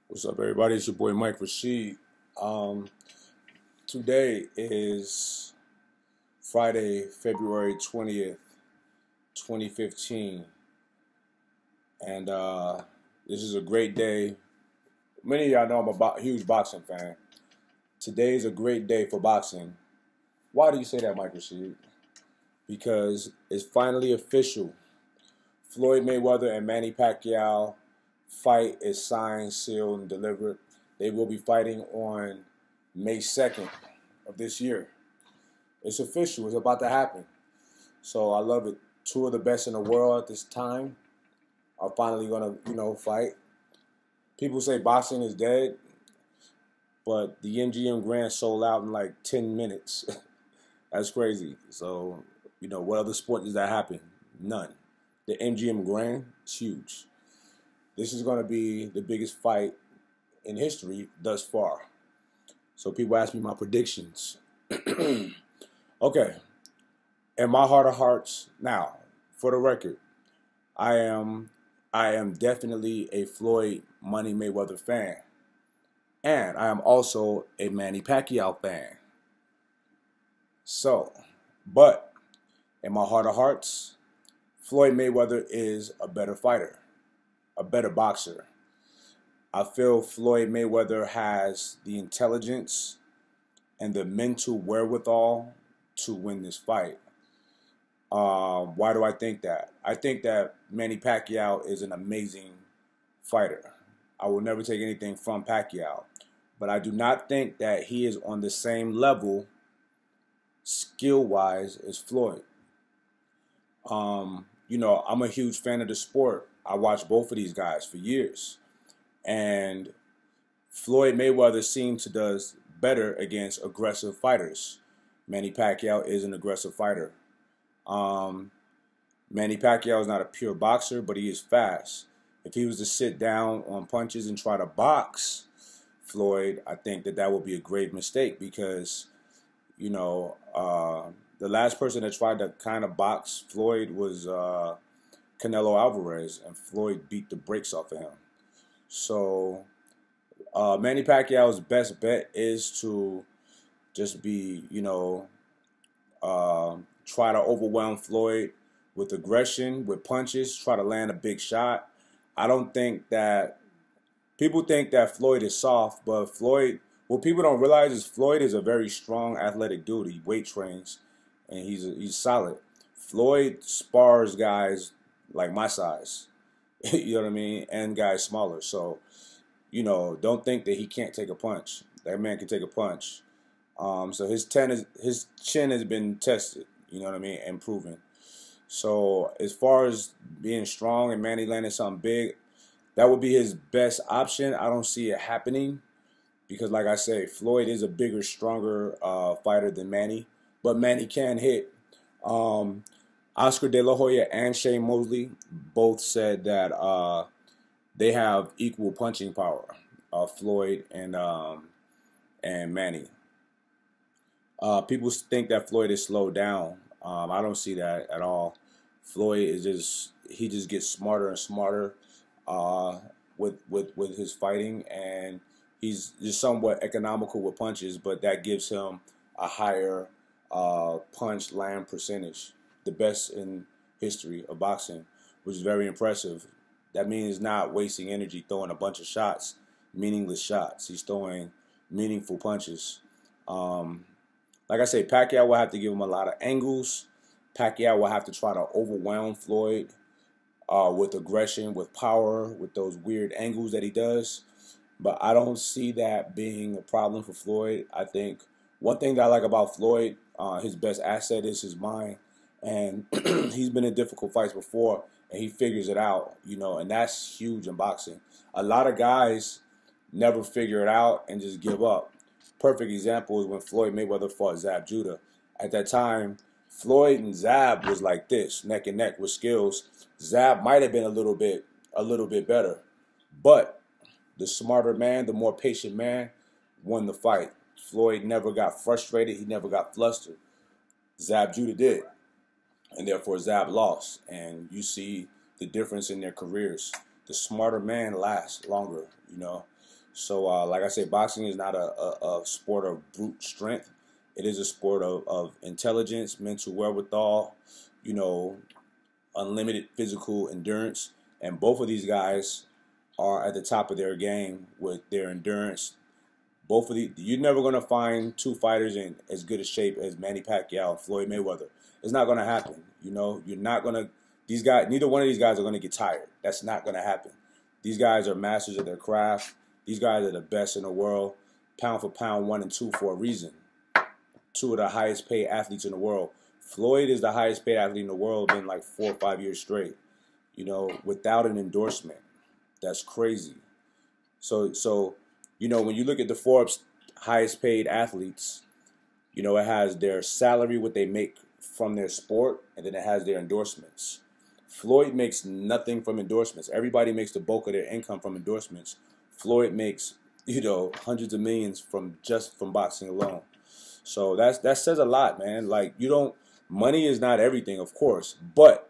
What's up, everybody? It's your boy Mike Rashid. Um, Today is Friday, February 20th, 2015, and this is a great day. Many of y'all know I'm a huge boxing fan. Today is a great day for boxing. Why do you say that, Mike Rashid? Because it's finally official. Floyd Mayweather and Manny Pacquiao fight is signed, sealed, and delivered. They will be fighting on May 2nd of this year. It's official. It's about to happen. So I love it. Two of the best in the world at this time are finally going to, fight. People say boxing is dead, but the MGM Grand sold out in like 10 minutes. That's crazy. So, what other sport does that happen? None. The MGM Grand is huge. This is going to be the biggest fight in history thus far. So people ask me my predictions. Okay. In my heart of hearts, now, for the record, I am definitely a Floyd Money Mayweather fan. And I am also a Manny Pacquiao fan. So, but in my heart of hearts, Floyd Mayweather is a better fighter, a better boxer. I feel Floyd Mayweather has the intelligence and the mental wherewithal to win this fight. Why do I think that? I think that Manny Pacquiao is an amazing fighter. I will never take anything from Pacquiao. But I do not think that he is on the same level skill-wise as Floyd. I'm a huge fan of the sport. I watched both of these guys for years. And Floyd Mayweather seems to does better against aggressive fighters. Manny Pacquiao is an aggressive fighter. Manny Pacquiao is not a pure boxer, but he is fast. If he was to sit down on punches and try to box Floyd, I think that would be a grave mistake because, the last person that tried to kind of box Floyd was Canelo Alvarez, and Floyd beat the brakes off of him. So Manny Pacquiao's best bet is to just be, try to overwhelm Floyd with aggression, with punches, try to land a big shot. I don't think that people think that Floyd is soft, but what people don't realize is Floyd is a very strong, athletic dude. He weight trains, and he's solid. Floyd spars guys like my size, you know what I mean, and guys smaller. So, don't think that he can't take a punch. That man can take a punch. So his chin has been tested, you know what I mean, and proven. So as far as being strong and Manny landing something big, that would be his best option. I don't see it happening because, like I say, Floyd is a bigger, stronger fighter than Manny, but Manny can hit. Oscar De La Hoya and Shane Mosley both said that they have equal punching power, Floyd and Manny. People think that Floyd is slowed down. I don't see that at all. Floyd is he just gets smarter and smarter with his fighting, and he's just somewhat economical with punches, but that gives him a higher punch land percentage, the best in history of boxing, which is very impressive. That means not wasting energy throwing a bunch of shots, meaningless shots. He's throwing meaningful punches. Like I say, Pacquiao will have to give him a lot of angles. Pacquiao will have to try to overwhelm Floyd with aggression, with power, with those weird angles that he does. But I don't see that being a problem for Floyd. I think one thing that I like about Floyd, his best asset is his mind. And he's been in difficult fights before, and he figures it out, and that's huge in boxing. A lot of guys never figure it out and just give up. Perfect example is when Floyd Mayweather fought Zab Judah. At that time, Floyd and Zab was like this, neck and neck with skills. Zab might have been a little bit better, but the smarter man, the more patient man, won the fight. Floyd never got frustrated. He never got flustered. Zab Judah did. And therefore Zab lost. And you see the difference in their careers. the smarter man lasts longer, you know. So, like I say, boxing is not a sport of brute strength. It is a sport of intelligence, mental wherewithal, you know, unlimited physical endurance. And both of these guys are at the top of their game with their endurance. Both of the You're never gonna find two fighters in as good a shape as Manny Pacquiao and Floyd Mayweather. It's not gonna happen. You know, you're not gonna. These guys, neither one of these guys are gonna get tired. That's not gonna happen. These guys are masters of their craft. These guys are the best in the world, pound for pound, 1 and 2 for a reason. Two of the highest paid athletes in the world. Floyd is the highest paid athlete in the world in like 4 or 5 years straight. You know, without an endorsement. That's crazy. So you know, when you look at the Forbes highest paid athletes, you know, it has their salary, what they make from their sport, and then it has their endorsements. Floyd makes nothing from endorsements. Everybody makes the bulk of their income from endorsements. Floyd makes, you know, hundreds of millions from boxing alone. So that says a lot, man. Like, money is not everything, of course, but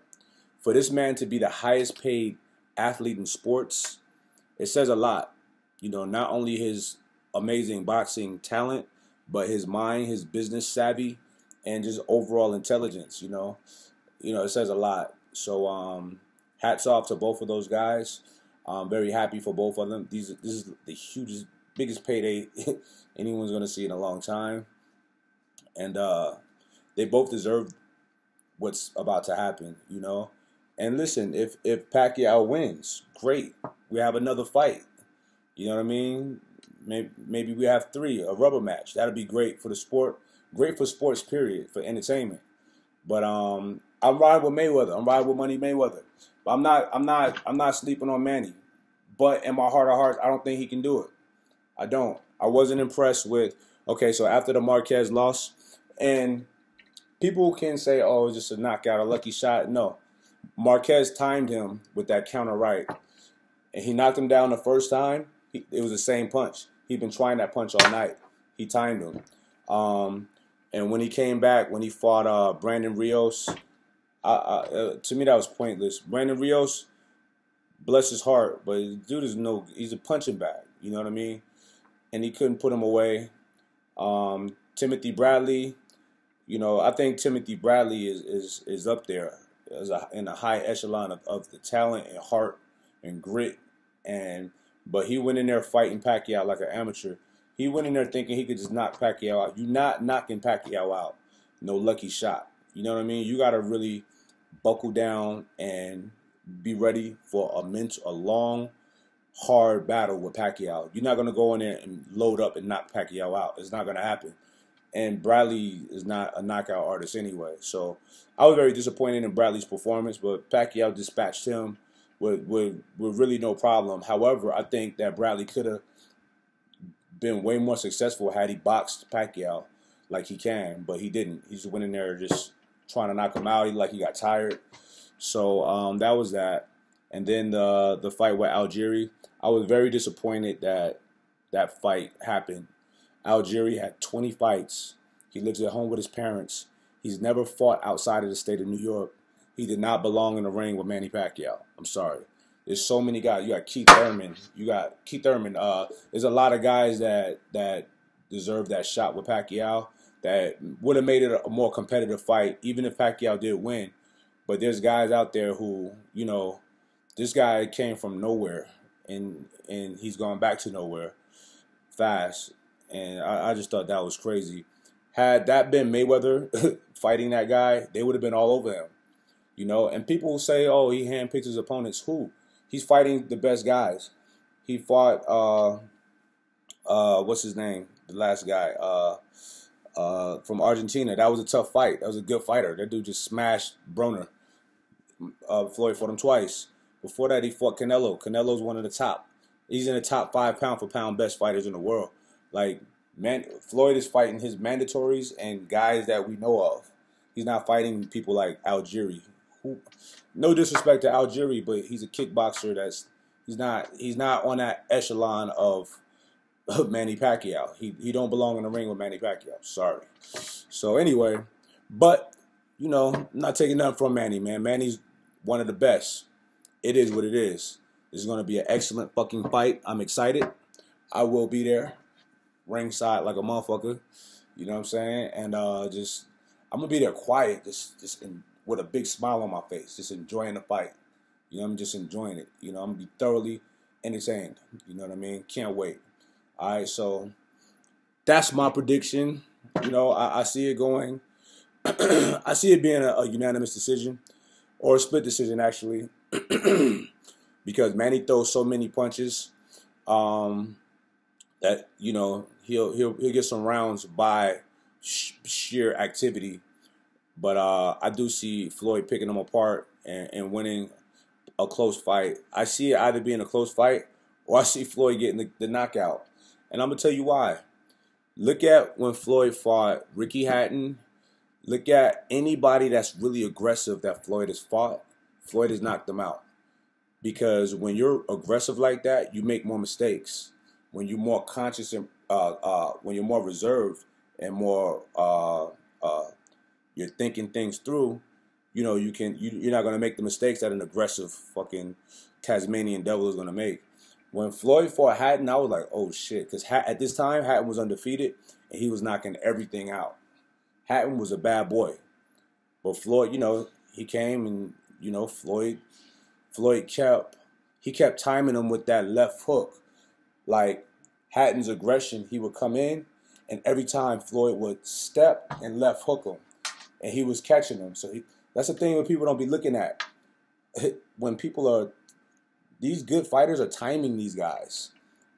for this man to be the highest paid athlete in sports, it says a lot. You know, not only his amazing boxing talent, but his mind, his business savvy, and just overall intelligence. It says a lot. So hats off to both of those guys. I'm very happy for both of them. This is the biggest payday anyone's going to see in a long time, and they both deserve what's about to happen. You know, and listen, if Pacquiao wins, great. We have another fight. You know what I mean? Maybe we have 3, a rubber match. That'd be great for the sport. Great for sports, period, for entertainment. But I'm riding with Mayweather. I'm riding with Money Mayweather. But I'm not sleeping on Manny. But in my heart of hearts, I don't think he can do it. I don't. I wasn't impressed with. Okay, so after the Marquez loss, and people can say, "Oh, it's just a knockout, a lucky shot." No, Marquez timed him with that counter right, and he knocked him down the first time. It was the same punch. He'd been trying that punch all night. He timed him. And when he came back, when he fought Brandon Rios, to me that was pointless. Brandon Rios, bless his heart, but the dude he's a punching bag. You know what I mean? And he couldn't put him away. Timothy Bradley, you know, I think Timothy Bradley is up there in a high echelon of the talent and heart and grit. But he went in there fighting Pacquiao like an amateur. He went in there thinking he could just knock Pacquiao out. You're not knocking Pacquiao out. No lucky shot. You know what I mean? You got to really buckle down and be ready for a long, hard battle with Pacquiao. You're not going to go in there and load up and knock Pacquiao out. It's not going to happen. And Bradley is not a knockout artist anyway. So I was very disappointed in Bradley's performance, but Pacquiao dispatched him with really no problem. However, I think that Bradley could have been way more successful had he boxed Pacquiao like he can, but he didn't. He just went in there just trying to knock him out. He got tired. So that was that. And then the fight with Algieri, I was very disappointed that that fight happened. Algieri had 20 fights. He lives at home with his parents. He's never fought outside of the state of New York. He did not belong in the ring with Manny Pacquiao. I'm sorry. There's so many guys. You got Keith Thurman. There's a lot of guys that deserve that shot with Pacquiao that would have made it a more competitive fight, even if Pacquiao did win. But there's guys out there who, you know, this guy came from nowhere, and he's gone back to nowhere fast. And I just thought that was crazy. Had that been Mayweather fighting that guy, they would have been all over him. You know, and people say, oh, he handpicks his opponents. Who? He's fighting the best guys. He fought, what's his name? The last guy from Argentina. That was a tough fight. That was a good fighter. That dude just smashed Broner. Floyd fought him twice. Before that, he fought Canelo. Canelo's one of the top. He's in the top 5 pound-for-pound best fighters in the world. Like, man, Floyd is fighting his mandatories and guys that we know of. He's not fighting people like Algieri. No disrespect to Algieri, but he's a kickboxer. He's not on that echelon of Manny Pacquiao. He don't belong in the ring with Manny Pacquiao. Sorry. So anyway, but you know, I'm not taking nothing from Manny, man. Manny's one of the best. It is what it is. This is going to be an excellent fucking fight. I'm excited. I will be there, ringside like a motherfucker. You know what I'm saying? And just I'm gonna be there quiet, with a big smile on my face, just enjoying the fight. You know, I'm just enjoying it. You know, I'm gonna be thoroughly entertained. You know what I mean? Can't wait. All right, so that's my prediction. You know, I see it going. I see it being a unanimous decision or a split decision, actually, because Manny throws so many punches that he'll get some rounds by sheer activity. But I do see Floyd picking them apart and winning a close fight. I see it either being a close fight or I see Floyd getting the knockout. And I'm going to tell you why. Look at when Floyd fought Ricky Hatton. Look at anybody that's really aggressive that Floyd has fought. Floyd has knocked them out. Because when you're aggressive like that, you make more mistakes. When you're more conscious and when you're more reserved and more you're thinking things through, you know, you're not gonna make the mistakes that an aggressive fucking Tasmanian devil is gonna make. When Floyd fought Hatton, I was like, oh shit, because at this time Hatton was undefeated and he was knocking everything out. Hatton was a bad boy, but Floyd, you know, he came and you know Floyd kept timing him with that left hook. Like Hatton's aggression, he would come in, and every time Floyd would step and left hook him, and he was catching him. So that's the thing when people don't be looking at. When these good fighters are timing these guys.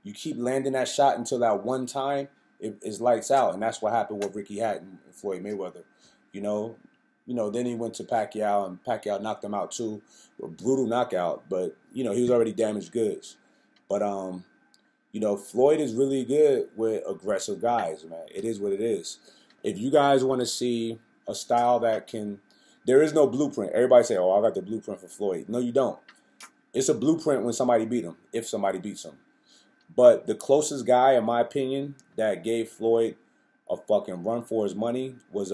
You keep landing that shot until that one time it's lights out, and that's what happened with Ricky Hatton and Floyd Mayweather. You know, then he went to Pacquiao, and Pacquiao knocked him out too, a brutal knockout. But you know, he was already damaged goods. But you know, Floyd is really good with aggressive guys, man. It is what it is. If you guys want to see a style there is no blueprint. Everybody say, "Oh, I got the blueprint for Floyd." No, you don't. It's a blueprint when somebody beat him, if somebody beats him. But the closest guy, in my opinion, that gave Floyd a fucking run for his money was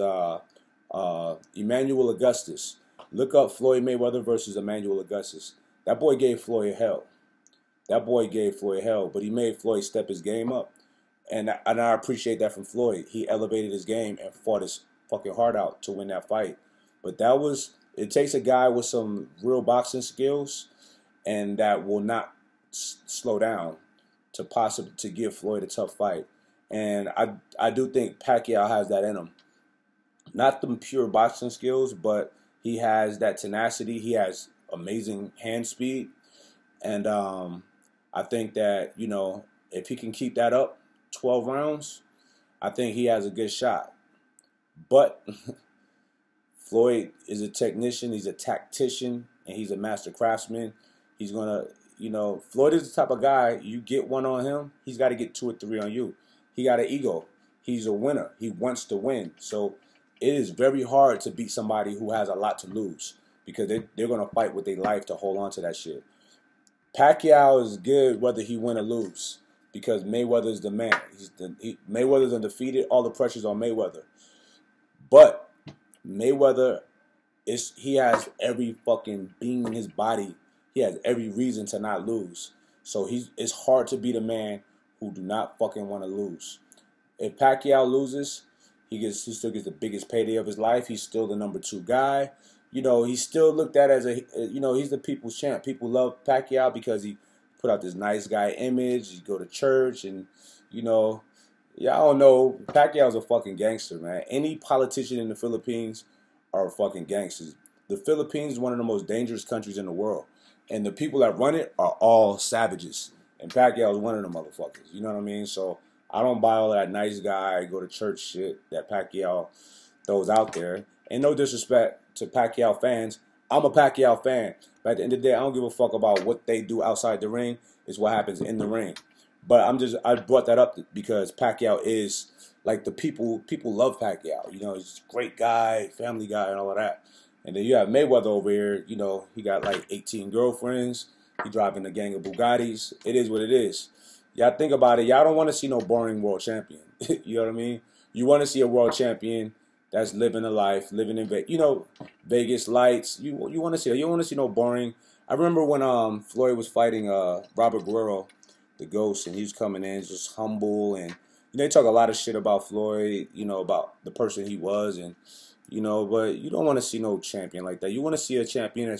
Emmanuel Augustus. Look up Floyd Mayweather versus Emmanuel Augustus. That boy gave Floyd hell. But he made Floyd step his game up. And I appreciate that from Floyd. He elevated his game and fought his fucking heart out to win that fight. But it takes a guy with some real boxing skills and that will not slow down to give Floyd a tough fight. And I do think Pacquiao has that in him. Not the pure boxing skills, but he has that tenacity. He has amazing hand speed. And I think that, you know, if he can keep that up 12 rounds, I think he has a good shot. But Floyd is a technician, he's a tactician, and he's a master craftsman. He's going to, you know, Floyd is the type of guy, you get one on him, he's got to get 2 or 3 on you. He got an ego. He's a winner. He wants to win. So it is very hard to beat somebody who has a lot to lose because they're going to fight with their life to hold on to that shit. Pacquiao is good whether he win or lose because Mayweather's the man. Mayweather's undefeated. All the pressure's on Mayweather. But Mayweather, he has every fucking being in his body. He has every reason to not lose. So it's hard to beat a man who do not fucking want to lose. If Pacquiao loses, he still gets the biggest payday of his life. He's still the number 2 guy. You know, he's still looked at as he's the people's champ. People love Pacquiao because he put out this nice guy image. He go to church and, you know, y'all know Pacquiao's a fucking gangster, man. Any politician in the Philippines are fucking gangsters. The Philippines is one of the most dangerous countries in the world. And the people that run it are all savages. And Pacquiao is one of them motherfuckers. You know what I mean? So I don't buy all that nice guy, go to church shit that Pacquiao throws out there. And no disrespect to Pacquiao fans. I'm a Pacquiao fan. But at the end of the day, I don't give a fuck about what they do outside the ring. It's what happens in the ring. But I brought that up because Pacquiao is like the people love Pacquiao. You know, he's a great guy, family guy, and all of that. And then you have Mayweather over here. You know, he got like 18 girlfriends. He driving a gang of Bugattis. It is what it is. Y'all think about it. Y'all don't want to see no boring world champion. You know what I mean? You want to see a world champion that's living a life, living in Vegas. You know, Vegas lights. You want to see. You don't want to see no boring I remember when Floyd was fighting Robert Guerrero, the Ghost, and he was coming in just humble, and they talk a lot of shit about Floyd, about the person he was, and but you don't want to see no champion like that. You want to see a champion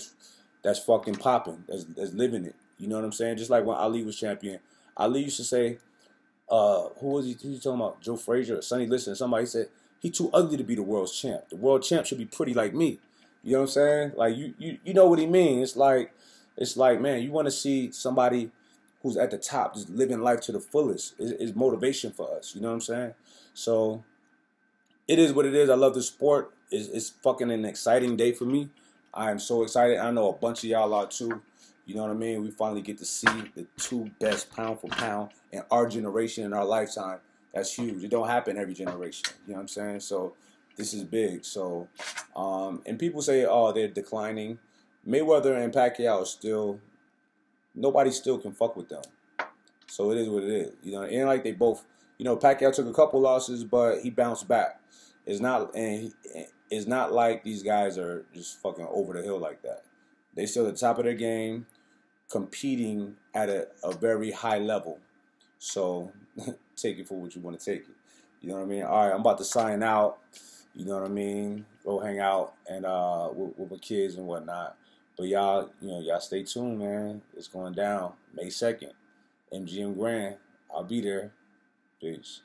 that's fucking popping, that's living it. You know what I'm saying? Just like when Ali was champion, Ali used to say, who was he? Who was talking about? Joe Frazier or Sonny Liston? Somebody said he too ugly to be the world's champ. The world champ should be pretty like me. You know what I'm saying? Like you know what he means. It's like man, you want to see somebody who's at the top, just living life to the fullest. Is motivation for us. You know what I'm saying? So it is what it is. I love the sport. It's fucking an exciting day for me. I am so excited. I know a bunch of y'all are too. You know what I mean? We finally get to see the two best pound for pound in our generation, in our lifetime. That's huge. It don't happen every generation. You know what I'm saying? So this is big. So, and people say, oh, they're declining. Mayweather and Pacquiao are still, nobody still can fuck with them. So it is what it is. It ain't like they both, Pacquiao took a couple losses, but he bounced back. It's not like these guys are just fucking over the hill like that. They still at the top of their game, competing at a very high level. So take it for what you want to take it. You know what I mean? All right, I'm about to sign out. You know what I mean? Go hang out and with my kids and whatnot. But y'all stay tuned, man. It's going down May 2nd. MGM Grand. I'll be there. Peace.